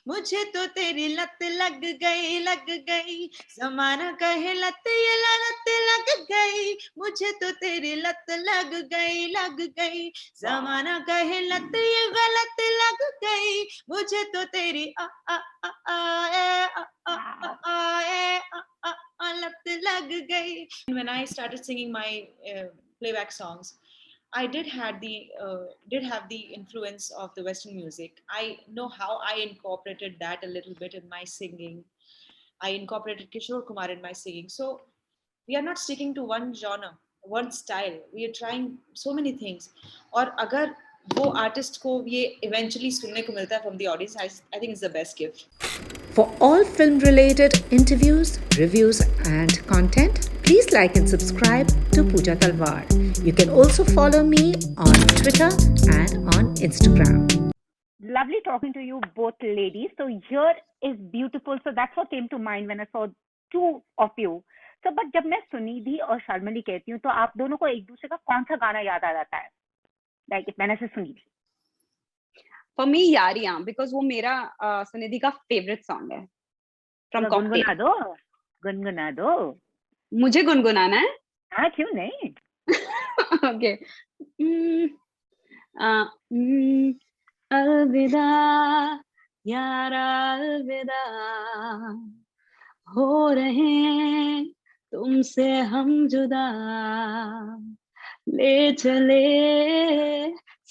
मुझे तो तेरी लत लग गई, जमाना कहे लत ये लत लग गई, मुझे तो तेरी लत लग गई, जमाना कहे लत ये गलत लग गई, मुझे तो तेरी आ आ आ आ ए, ए, लत लग गई. When I started singing my playback songs, I did have the influence of the Western music. I know how I incorporated that a little bit in my singing. I incorporated Kishore Kumar in my singing. So we are not sticking to one genre, one style. We are trying so many things. और अगर वो artist को ये eventually सुनने को मिलता है from the audience, I think it's the best gift. For all film-related interviews, reviews, and content, please like and subscribe to Pooja Talwar. You can also follow me on Twitter and on Instagram. Lovely talking to you both ladies. So here is beautiful. So that's what came to mind when I saw two of you. So but जब मैं सुनिधि और शर्मली कहती हूँ तो आप दोनों को एक दूसरे का कौन सा गाना याद आ जाता है? Like मैंने से Sunidhi. For me, Yaariyan, because वो मेरा सुनिधि का favorite song है. From Cocktail. गुनगुना दो. मुझे गुनगुनाना है? हाँ क्यों नहीं? Okay. अलविदा यारा अलविदा हो रहे तुमसे हम जुदा ले चले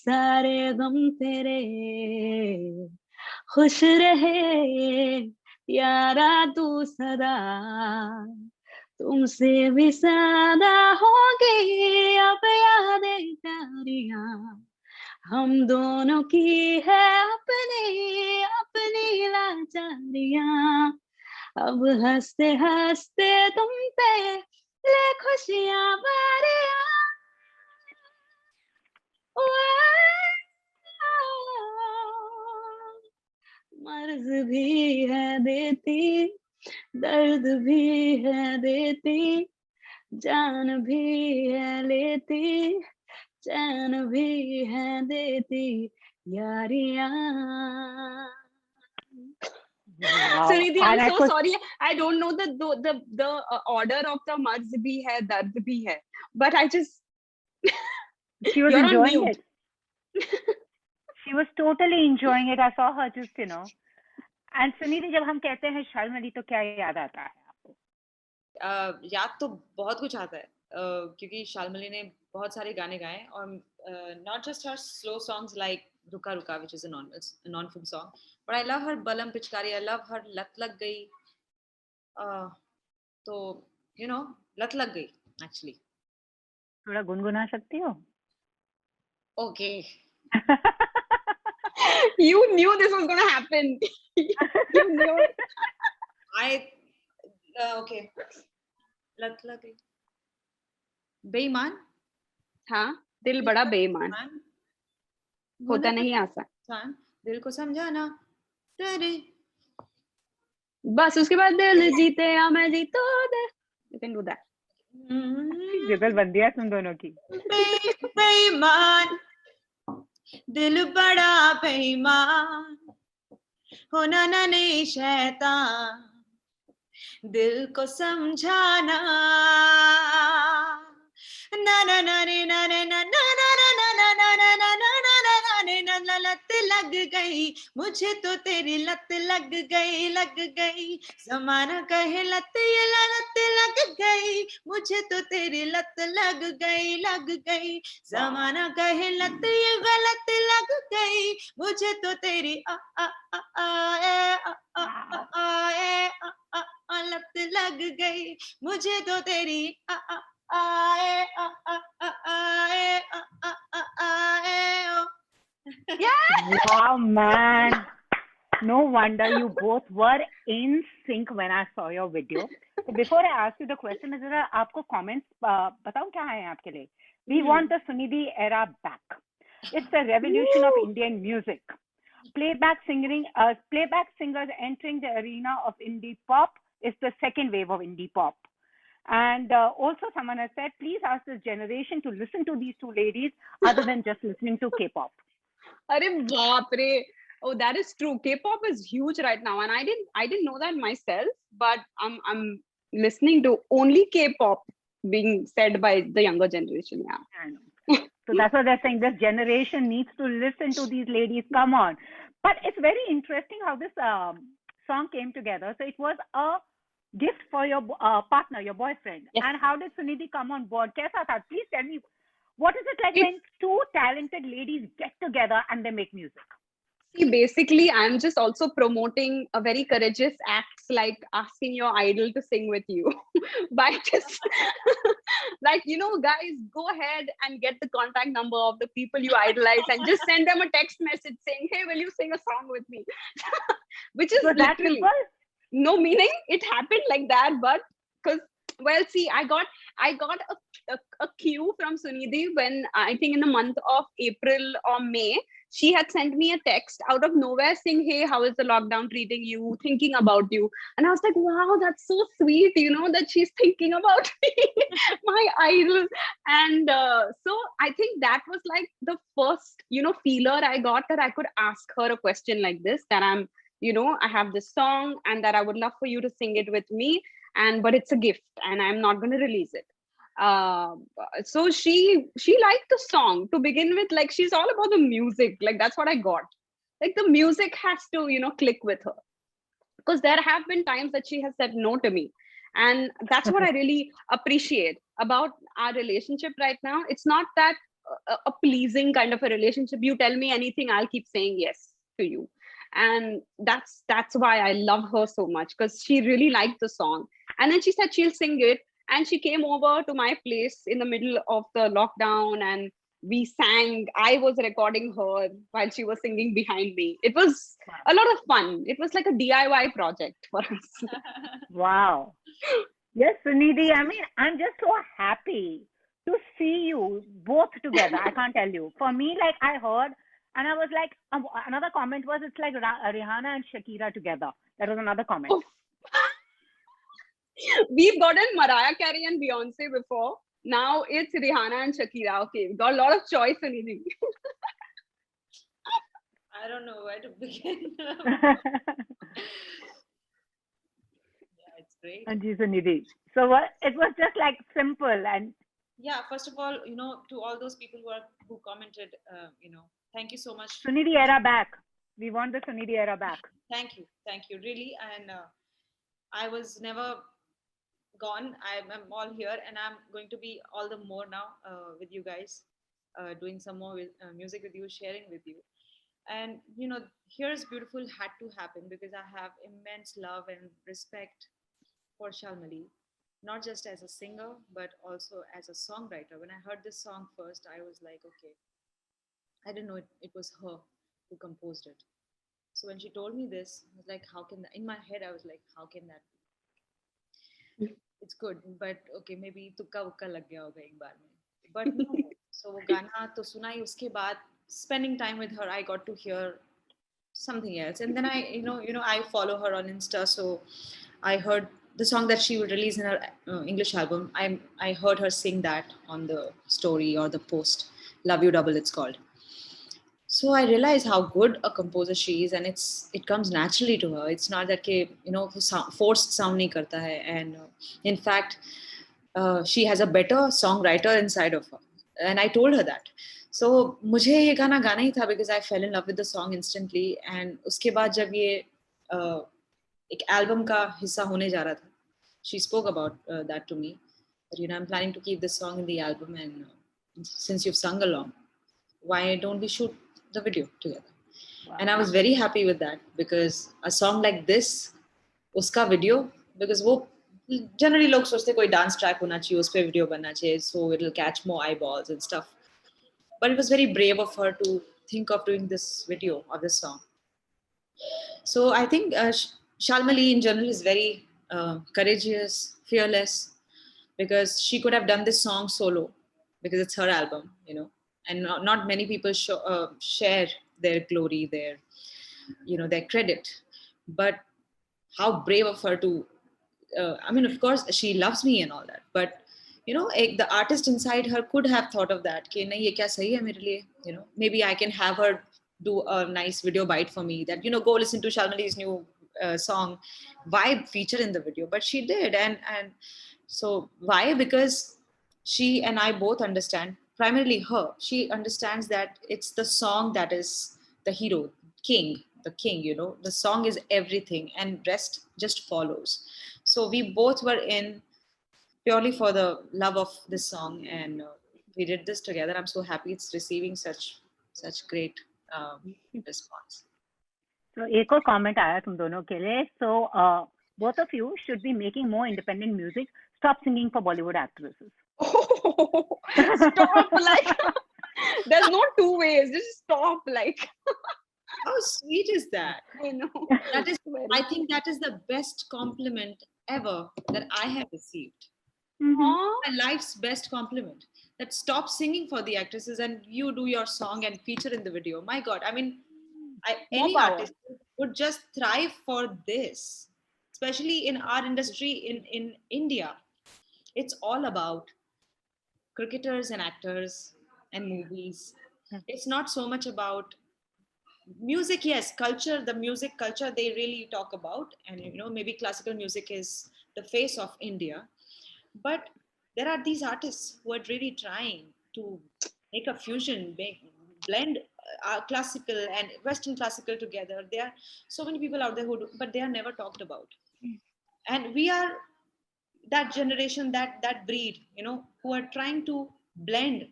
सारे गम तेरे खुश रहे यारा तू सदा तुमसे भी सदा होगी अब यादें प्यारियां हम दोनों की है अपनी अपनी लाचारियां अब हंसते हंसते तुम पे ले खुशियां बारियां मर्ज भी है देती दर्द भी है देती जान भी है लेती चैन भी है देती Yaariyan. Wow. Sunidhi, I'm so sorry. I don't know the order of the marz bhi hai, dard bhi hai. But I just she was enjoying it. She was totally enjoying it. I saw her just, you know. And Sunidhi, जब हम कहते हैं शर्मली तो क्या याद आता है आपको? याद तो बहुत कुछ आता है क्योंकि शालमली ने बहुत सारे गाने गाए और not just her slow songs like रुका रुका which is a non-film song, but I love her बलम पिचकारी, I love her लत लग गई. तो you know लत लग गई actually. थोड़ा गुनगुना सकती हो? Okay. You knew this was gonna happen. You knew. Okay. लत लग गई. बेईमान. हाँ, दिल बड़ा बेईमान. होता नहीं आसान. दिल को समझाना. तेरे. बस उसके बाद दिल जीते या मैं जीतो दे. You can do that. जुगल बंदी है तुम दोनों की. बेईमान. दिल बड़ा बेईमान. होना ना नहीं शैतान. दिल को समझाना. ना ना ना रे ना रे ना ना ना ना ना ना ना ना ना ना ना ना लत लग गई मुझे तो तेरी लत लग गई जमाना कहे लत ये लत लग गई मुझे तो तेरी लत लग गई जमाना कहे लत ये गलत लग गई मुझे तो तेरी आ आ आ आ ए लत लग गई मुझे तो तेरी Wow, man. No wonder you both were in sync when I saw your video. So before I ask you the question, मैं जरा आपको comments बताऊं क्या है आपके लिए? We want the Sunidhi era back. It's the revolution of Indian music. Playback singers entering the arena of indie pop is the second wave of indie pop. And also someone has said, please ask this generation to listen to these two ladies other than just listening to K-pop. अरे बाप रे, Oh, that is true. K-pop is huge right now, and I didn't know that myself. But I'm listening to only K-pop being said by the younger generation. Yeah. I know. So that's what they're saying. This generation needs to listen to these ladies. Come on. But it's very interesting how this song came together. So it was a gift for your partner, your boyfriend. Yes. And how did Sunidhi come on board? Kaisa tha? Please tell me, what is it like It's when two talented ladies get together and they make music? See, basically, I'm just also promoting a very courageous acts like asking your idol to sing with you by just like, guys, go ahead and get the contact number of the people you idolize and just send them a text message saying, hey, will you sing a song with me? Which is So that literally simple? no meaning. It happened like that, but because well, see, I got a cue from Sunidhi when I think in the month of April or May, she had sent me a text out of nowhere saying, hey, how is the lockdown treating you? Thinking about you. And I was like, wow, that's so sweet, that she's thinking about me, my idol. And so I think that was like the first, feeler I got that I could ask her a question like this, that I have this song and that I would love for you to sing it with me. But it's a gift and I'm not going to release it. So she liked the song to begin with. Like, she's all about the music. Like, that's what I got. Like, the music has to click with her, because there have been times that she has said no to me, and that's what I really appreciate about our relationship right now. It's not that a pleasing kind of a relationship. You tell me anything, I'll keep saying yes to you. And that's why I love her so much, because she really liked the song. And then she said she'll sing it, and she came over to my place in the middle of the lockdown, and we sang. I was recording her while she was singing behind me. It was a lot of fun. It was like a DIY project for us. Wow. Yes, Sunidhi, I mean, I'm just so happy to see you both together. I can't tell you. For me, like, I heard, and I was like, another comment was, it's like Rihanna and Shakira together. That was another comment. Oh. We've gotten Mariah Carey and Beyonce before. Now it's Rihanna and Shakira. Okay, we've got a lot of choice, Sunidhi. I don't know where to begin. It's great. Anji, Sunidhi. So what? It was just like simple and. Yeah, first of all, to all those people who commented, thank you so much. Sunidhi era back. We want the Sunidhi era back. Thank you, really. And I was never gone. I'm all here, and I'm going to be all the more now with you guys, doing some more music with you, sharing with you. And Here's Beautiful had to happen because I have immense love and respect for Shalmali, not just as a singer but also as a songwriter. When I heard this song first, I was like, okay, I didn't know it was her who composed it. So when she told me this, I was like, how can that? In my head, I was like, how can that be? It's good, but okay, maybe तुक्का वुक्का लग गया होगा एक बार में. But no. So वो गाना तो सुना ही, उसके बाद spending time with her, I got to hear something else. And then I follow her on Insta, so I heard the song that she would release in her English album. I heard her sing that on the story or the post, Love You Double, it's called. So I realized how good a composer she is, and it comes naturally to her. It's not that forced sound nahi karta hai. And in fact, she has a better songwriter inside of her, and I told her that. So मुझे ये गाना गाना ही था because I fell in love with the song instantly. And उसके बाद जब ये एक एल्बम का हिस्सा होने जा रहा था, she spoke about that to me. That, I'm planning to keep this song in the album, and since you've sung along, why don't we shoot the video together? Wow. And I was very happy with that, because a song like this, uska video, because वो generally लोग सोचते कोई dance track होना चाहिए, उस पे video बनना चाहिए, so it'll catch more eyeballs and stuff. But it was very brave of her to think of doing this video of this song. So I think Shalmali in general is very courageous, fearless, because she could have done this song solo, because it's her album, and not many people share their glory, their credit. But how brave of her to, of course, she loves me and all that, but the artist inside her could have thought of that. Ki, nahi, ye kya sahi hai mere liye? Maybe I can have her do a nice video bite for me that, go listen to Shalmali's new song, why feature in the video? But she did. And so why? Because she and I both understand, primarily her, she understands that it's the song that is the hero, the king, the song is everything and rest just follows. So we both were in purely for the love of this song, and we did this together. I'm so happy it's receiving such great response. So एक और comment आया तुम दोनों के लिए. So both of you should be making more independent music. Stop singing for Bollywood actresses. Oh, stop! Like, there's no two ways. Just stop! Like, How sweet is that? I know. That is, Very I think that is the best compliment ever that I have received. Huh? My life's best compliment. That stop singing for the actresses and you do your song and feature in the video. My God, I mean, any power. artist would just thrive for this, especially in our industry in India. It's all about cricketers and actors and movies. It's not so much about music. Yes, culture, the music culture they really talk about, and maybe classical music is the face of India, but there are these artists who are really trying to make a fusion, blend classical and Western classical together. There are so many people out there who do, but they are never talked about. And we are that generation, that breed, who are trying to blend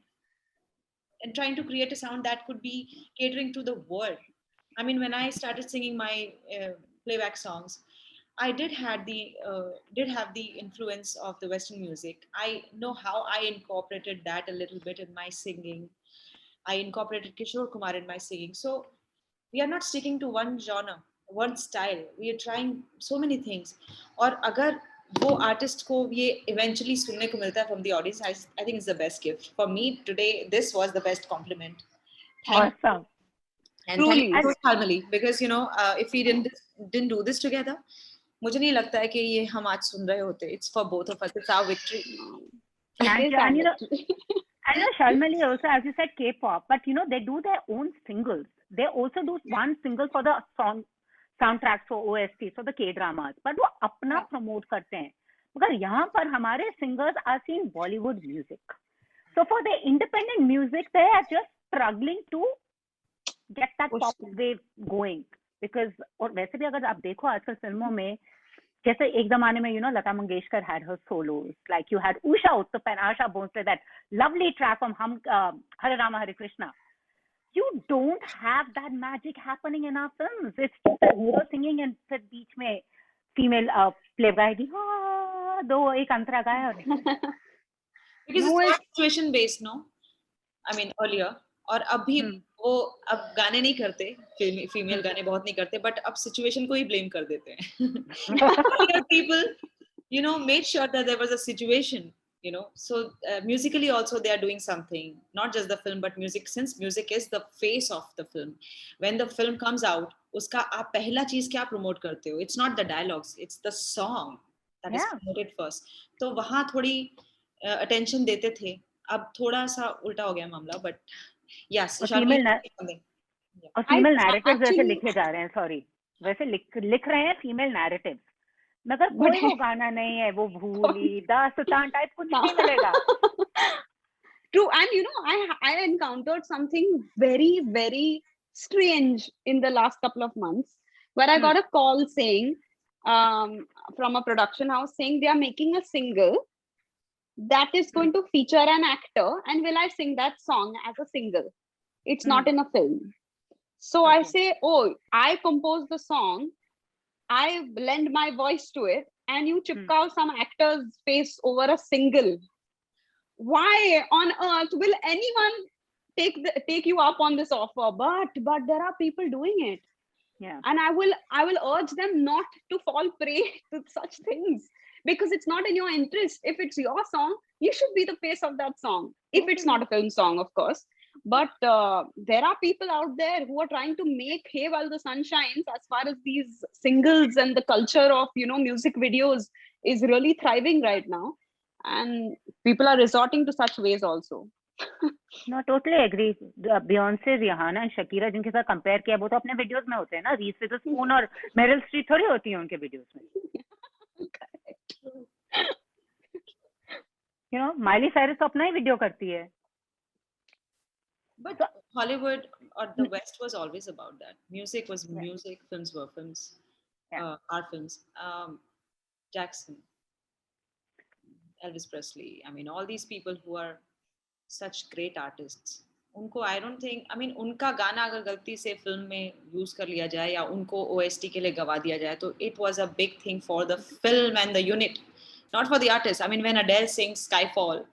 and trying to create a sound that could be catering to the world. I mean, when I started singing my playback songs, I did have the influence of the Western music. I know how I incorporated that a little bit in my singing. I incorporated Kishore Kumar in my singing. So we are not sticking to one genre, one style. We are trying so many things. और अगर वो artist को ये eventually सुनने को मिलता है from the audience, I think it's the best gift. For me today, this was the best compliment. Thank you. Awesome. And Truly. thank you, Shalmali, because if we didn't do this together, मुझे नहीं लगता है कि ये हम आज सुन रहे होते. It's for both of us. It's our victory. And I know Shalmali also, as you said, K-pop, but they do their own singles. They also do one single for the soundtracks for OST, for the K-dramas. But वो अपना promote करते हैं. मगर यहाँ पर हमारे singers are seeing Bollywood music. So for the independent music, they are just struggling to get that pop wave going. Because और वैसे भी अगर आप देखो आजकल फिल्मों में, जैसे एक जमाने में Lata Mangeshkar had her solos, like you had Usha Uttup and Asha Bhonsle, that lovely track from Hare Rama Hare Krishna. You don't have that magic happening in our films. It's just a hero singing and फिर बीच में female play गाएगी, दो एक अंतरा गाया और Because it's not situation based, no? I mean earlier. और अभी वो अब गाने नहीं करते, फीमेल गाने बहुत नहीं करते, बट अब सिचुएशन को ही ब्लेम कर देते हैं. People made sure that there was a situation, so musically also they are doing something, not just the film but music, since music is the face of the film. When the film comes out, उसका आप पहला चीज क्या promote करते हो? It's not the dialogues, it's the song that is promoted first. तो वहाँ थोड़ी attention देते थे, अब थोड़ा सा उल्टा हो गया मामला, but yes, female narratives वैसे लिखे जा रहे हैं, sorry, वैसे लिख रहे हैं female narratives, मगर कोई वो गाना नहीं है, वो भूली दास्तान टाइप कुछ नहीं मिलेगा. True, and I encountered something very, very strange in the last couple of months, where I got a call saying from a production house saying they are making a single that is going to feature an actor, and will I sing that song as a single? It's not in a film. So I say, oh, I composed the song, I lend my voice to it, and you chipka some actor's face over a single. Why on earth will anyone take you up on this offer? But there are people doing it. Yeah. And I will urge them not to fall prey to such things, because it's not in your interest. If it's your song, you should be the face of that song. If it's not a film song, of course. But there are people out there who are trying to make hay while the sun shines, as far as these singles and the culture of music videos is really thriving right now. And people are resorting to such ways also. No, totally agree. Beyonce, Rihanna and Shakira जिनके साथ compare किया वो तो अपने videos में होते हैं ना. रीस विदरस्पून और मेरिल स्ट्रीप थोड़ी होती है उनके वीडियोस में. You know, माइली साइरस तो अपना ही वीडियो करती है. But So, Hollywood or the West was always about that. Music was yeah, music, films were films, yeah. art films. Jackson, Elvis Presley. I mean, all these people who are such great artists. उनको I don't think, I mean, उनका गाना अगर गलती से film में use कर लिया जाए या उनको OST के लिए गवा दिया जाए तो it was a big thing for the film and the unit, not for the artist. I mean, when Adele sings Skyfall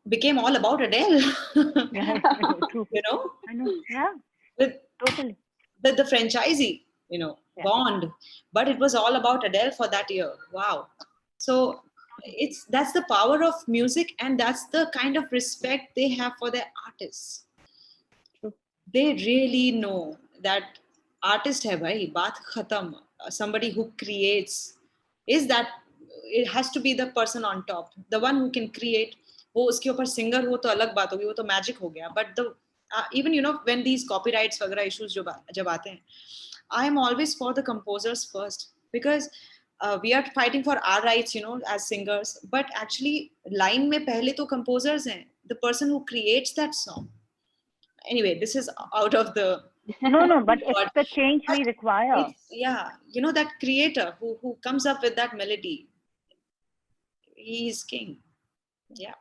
became all about Adele. Yeah, true. You know, I know. Yeah, with totally. the franchisee, you know, Yeah. Bond, but it was all about Adele for that year. Wow. So that's the power of music, and that's the kind of respect they have for their artists. They really know that artist hai bhai, baat khatam. Somebody who creates is that, it has to be the person on top, the one who can create. वो उसके ऊपर singer हो तो अलग बात होगी, वो तो मैजिक हो गया. But the even you know when these copyrights वगैरह issues जब आते हैं, I am always for the composers first, because we are fighting for our rights, you know, as singers. But actually line में पहले तो composers हैं, the person who creates that song. Anyway, this is out of the No, but it's but the change we require. it's, yeah, you know, that creator who comes up with that melody, he is king. Yeah.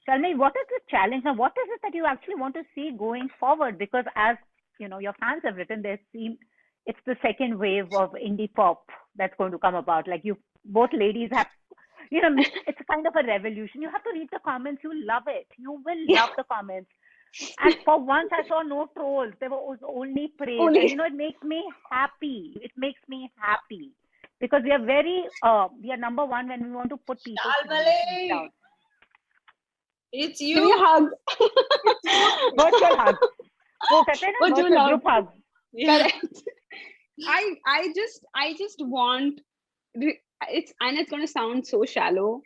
Tell me, what is the challenge now? What is it that you actually want to see going forward? Because as you know, your fans have written, they seem it's the second wave of indie pop that's going to come about. Like you, both ladies have, you know, it's a kind of a revolution. You have to read the comments. You love it. You will love the comments. And for once, I saw no trolls. There was only praise. Only. And you know, it makes me happy. It makes me happy because we are very, we are number one when we want to put people down. It's Give me a you. hug. Virtual hug. वो कहते हैं ना, Virtual virtual hug. group hug. Yeah. Correct. I just want it's going to sound so shallow,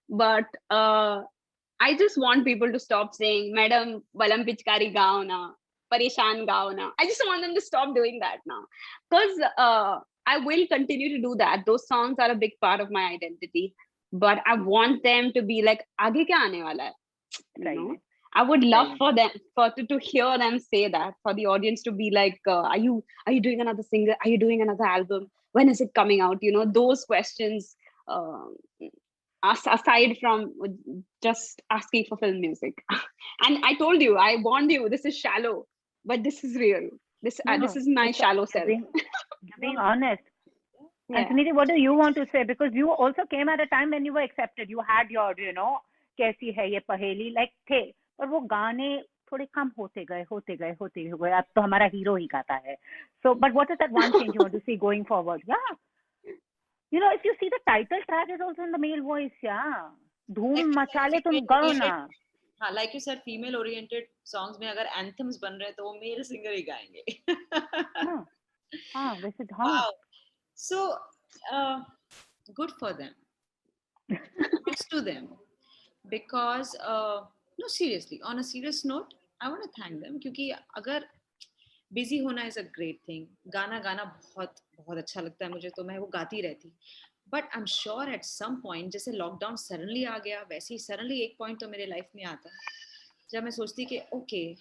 but I just want people to stop saying madam balam pichkari gao na, pareshan gao na. I just want them to stop doing that now, because I will continue to do that. Those songs are a big part of my identity, but I want them to be like aage kya aane wala hai, you know? I would love for them to hear them say that, for the audience to be like, are you doing another single? Are you doing another album? When is it coming out? You know, those questions, aside from just asking for film music. And I told you, I warned you, this is shallow, but this is real. This is my shallow self. Being honest. Yeah. And Sunidhi, what do you want to say? Because you also came at a time when you were accepted. You had your, you know, कैसी है ये पहेली, like थे, पर वो गाने थोड़े कम होते गए. अब तो हमारा हीरो ही गाता है. So, but what is that one change you want to see going forward? Yeah. You know, if you see the title track is also in the male voice, yeah. धूम मचा ले तुम गाओ ना. हाँ, like you said, female oriented songs में अगर anthems बन रहे हैं तो वो male singer ही गाएंगे. हाँ, वैसे हाँ. Wow. So, good for them. Thanks to them. Because, no, seriously, on a serious note, I want to thank them, क्योंकि अगर busy होना is a great thing. गाना बहुत बहुत अच्छा लगता है मुझे, तो मैं वो गाती रहती. But I'm sure at some point, जैसे lockdown suddenly आ गया, वैसे ही suddenly एक point तो मेरे life में आता है, जब मैं सोचती कि okay,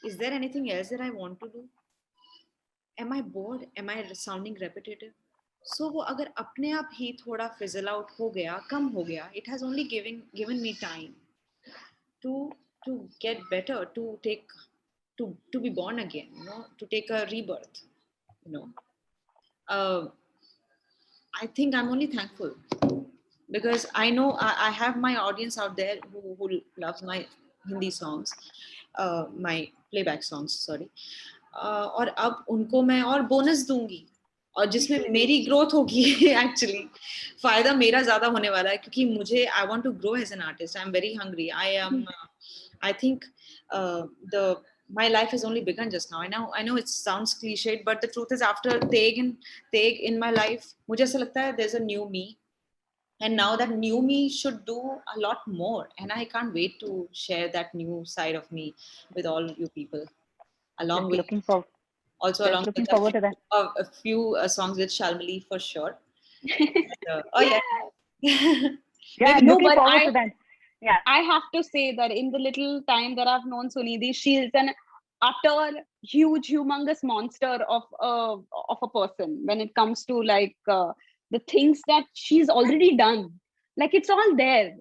is there anything else that I want to do? Am I bored? Am I sounding repetitive? So वो अगर अपने आप ही थोड़ा fizzle out हो गया, कम हो गया, it has only given me time to get better, to be born again, you know, to take a rebirth, you know. I think I'm only thankful because I know I have my audience out there who loves my Hindi songs, my playback songs, sorry. और अब उनको मैं और bonus दूंगी, और जिसमें मेरी growth होगी. एक्चुअली फायदा मेरा ज्यादा होने वाला है, क्योंकि मुझे I want to grow as an artist. I am very hungry. I think my life has only begun just now. I know it sounds cliched, but the truth is, after Teg in my life, मुझे ऐसा लगता है there's a new me. And now that new me should do a lot more, and I can't wait to share that new side of me with all you people, along Just with looking for, also just along with looking forward to that. a few songs with Shalmali for sure. Oh Yeah. yeah. Yeah, Maybe No, looking but forward to that. Yeah. I have to say that in the little time that I've known Sunidhi, she is an utter, huge, humongous monster of a person when it comes to like the things that she's already done. Like it's all there,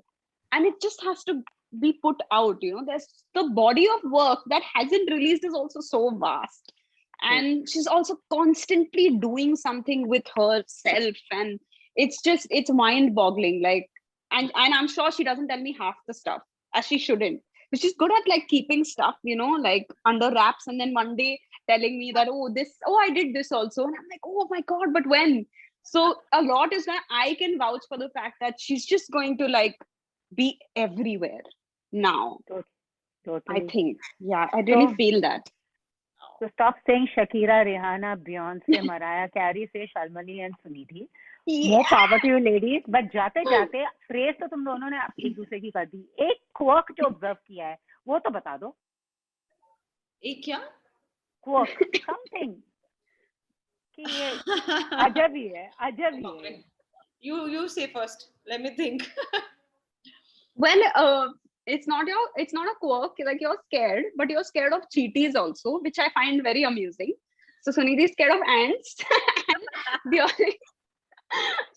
and it just has to be put out. You know, there's the body of work that hasn't released is also so vast, True. and she's also constantly doing something with herself, and it's mind-boggling. Like and I'm sure she doesn't tell me half the stuff as she shouldn't. But she's good at like keeping stuff, you know, like under wraps, and then one day telling me that I did this also, and I'm like, oh my god, but when? So a lot is that I can vouch for the fact that she's just going to like be everywhere now. I Totally. think, yeah, I really So, feel that. so stop saying Shakira, Rihanna, Beyonce, Mariah Carey, say Shalmali and Sunidhi. Yeah. More power to you ladies. But जाते जाते press तो तुम दोनों ने एक दूसरे की कर दी. एक quirk जो ऑब्जर्व किया है वो तो बता दो. एक क्या? Quirk, something कि ये अजब ही है, अजब ही है. You say first. Let me think. Well, it's not a quirk, like you're scared, but you're scared of cheaties also, which I find very amusing. So Sunidhi is scared of ants. And the other,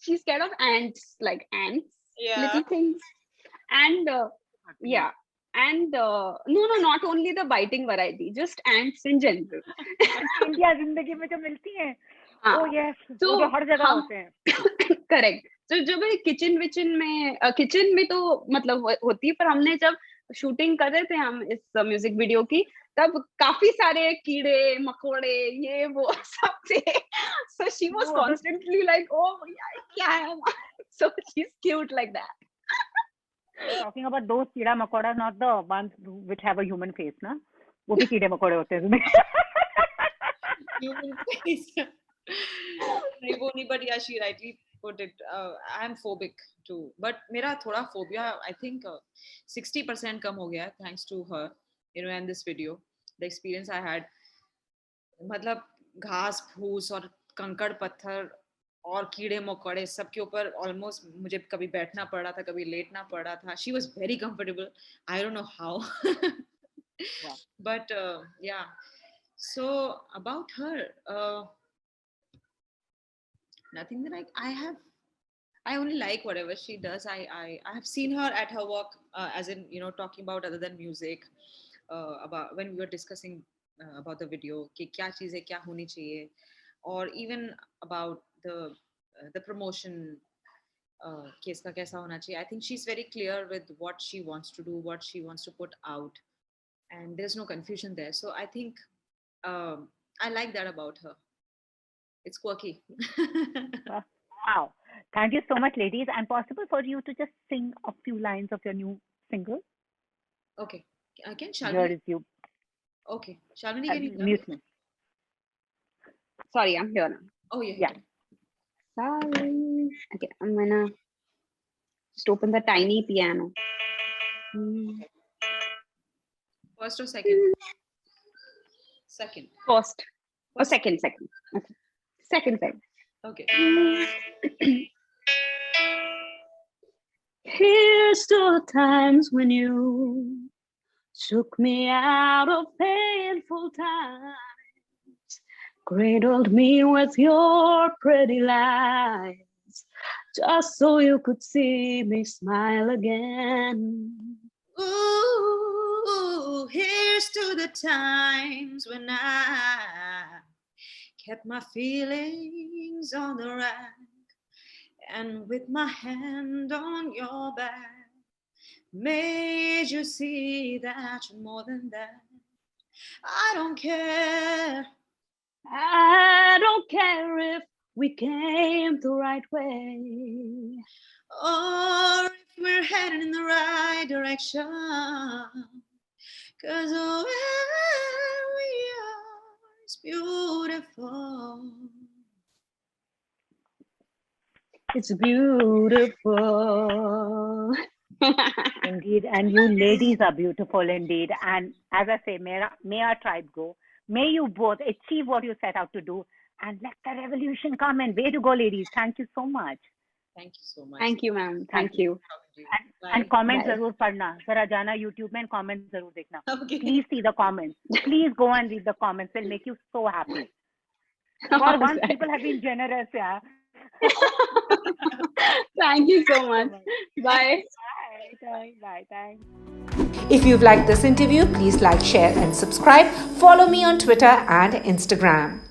she's scared of ants, like ants, Yeah. little things. And yeah. And no, not only the biting variety, just ants in general. India जिंदगी में जो मिलती हैं. हाँ. Oh yes, So वो जो हर जगह हम होते हैं. करेक्ट. तो जब किचन में तो मतलब होती है, पर हमने जब शूटिंग कर रहे थे हम इस म्यूजिक वीडियो की, तब काफी सारे कीड़े मकोड़े ये वो सब थे. So she was constantly like oh यार क्या है. So she is cute like that. Talking about those कीड़ा मकोड़ा, not the ones which have a human face, ना? वो भी कीड़े मकोड़े होते हैं उसमें. Human face. नहीं वो नहीं, but yeah, she rightly put it. I am phobic too, but मेरा थोड़ा phobia I think 60% कम हो गया है thanks to her, you know, and this video, the experience I had. मतलब घास फूस और कंकड़ पत्थर और कीड़े मकोड़े सबके ऊपर ऑलमोस्ट मुझे कभी बैठना पड़ रहा था, कभी लेटना पड़ रहा था. She was very comfortable. I don't know how. But yeah, so about her, nothing that I only like whatever she does. I have seen her at her work, as in, you know, talking about other than music, about when we were discussing about the video कि क्या चीजें क्या होनी चाहिए, or even about the promotion कि इसका कैसा होना चाहिए. I think she's very clear with what she wants to do, what she wants to put out, and there's no confusion there. So I think I like that about her. It's quirky. Wow. Thank you so much, ladies. And possible for you to just sing a few lines of your new single? Okay. Again, Here Shalini. is you. Okay. Shalini, can you hear me? Mute me. Sorry, I'm here now. Oh, yeah. Yeah. Sorry. Okay, I'm gonna just open the tiny piano. First or second? Second. First. Oh, second. Okay. Second. Okay. Here's to the times when you took me out of painful times, cradled me with your pretty lies, just so you could see me smile again. Ooh, here's to the times when I kept my feelings on the rack, and with my hand on your back, made you see that you're more than that. I don't care. I don't care if we came the right way, or if we're heading in the right direction. 'Cause where we are is beautiful. It's beautiful. Indeed, and you ladies are beautiful indeed. And as I say, may our tribe go. May you both achieve what you set out to do, and let the revolution come. And way to go, ladies! Thank you so much. Thank you so much. Thank you, ma'am. Thank you. And comment Bye. जरूर पढ़ना. जरा जाना YouTube में and comment जरूर देखना. Okay. Please see the comments. Please go and read the comments. It'll make you so happy. For once, people have been generous, yeah. Thank you so much. Bye. Bye. Thanks. If you've liked this interview, please like, share, and subscribe. Follow me on Twitter and Instagram.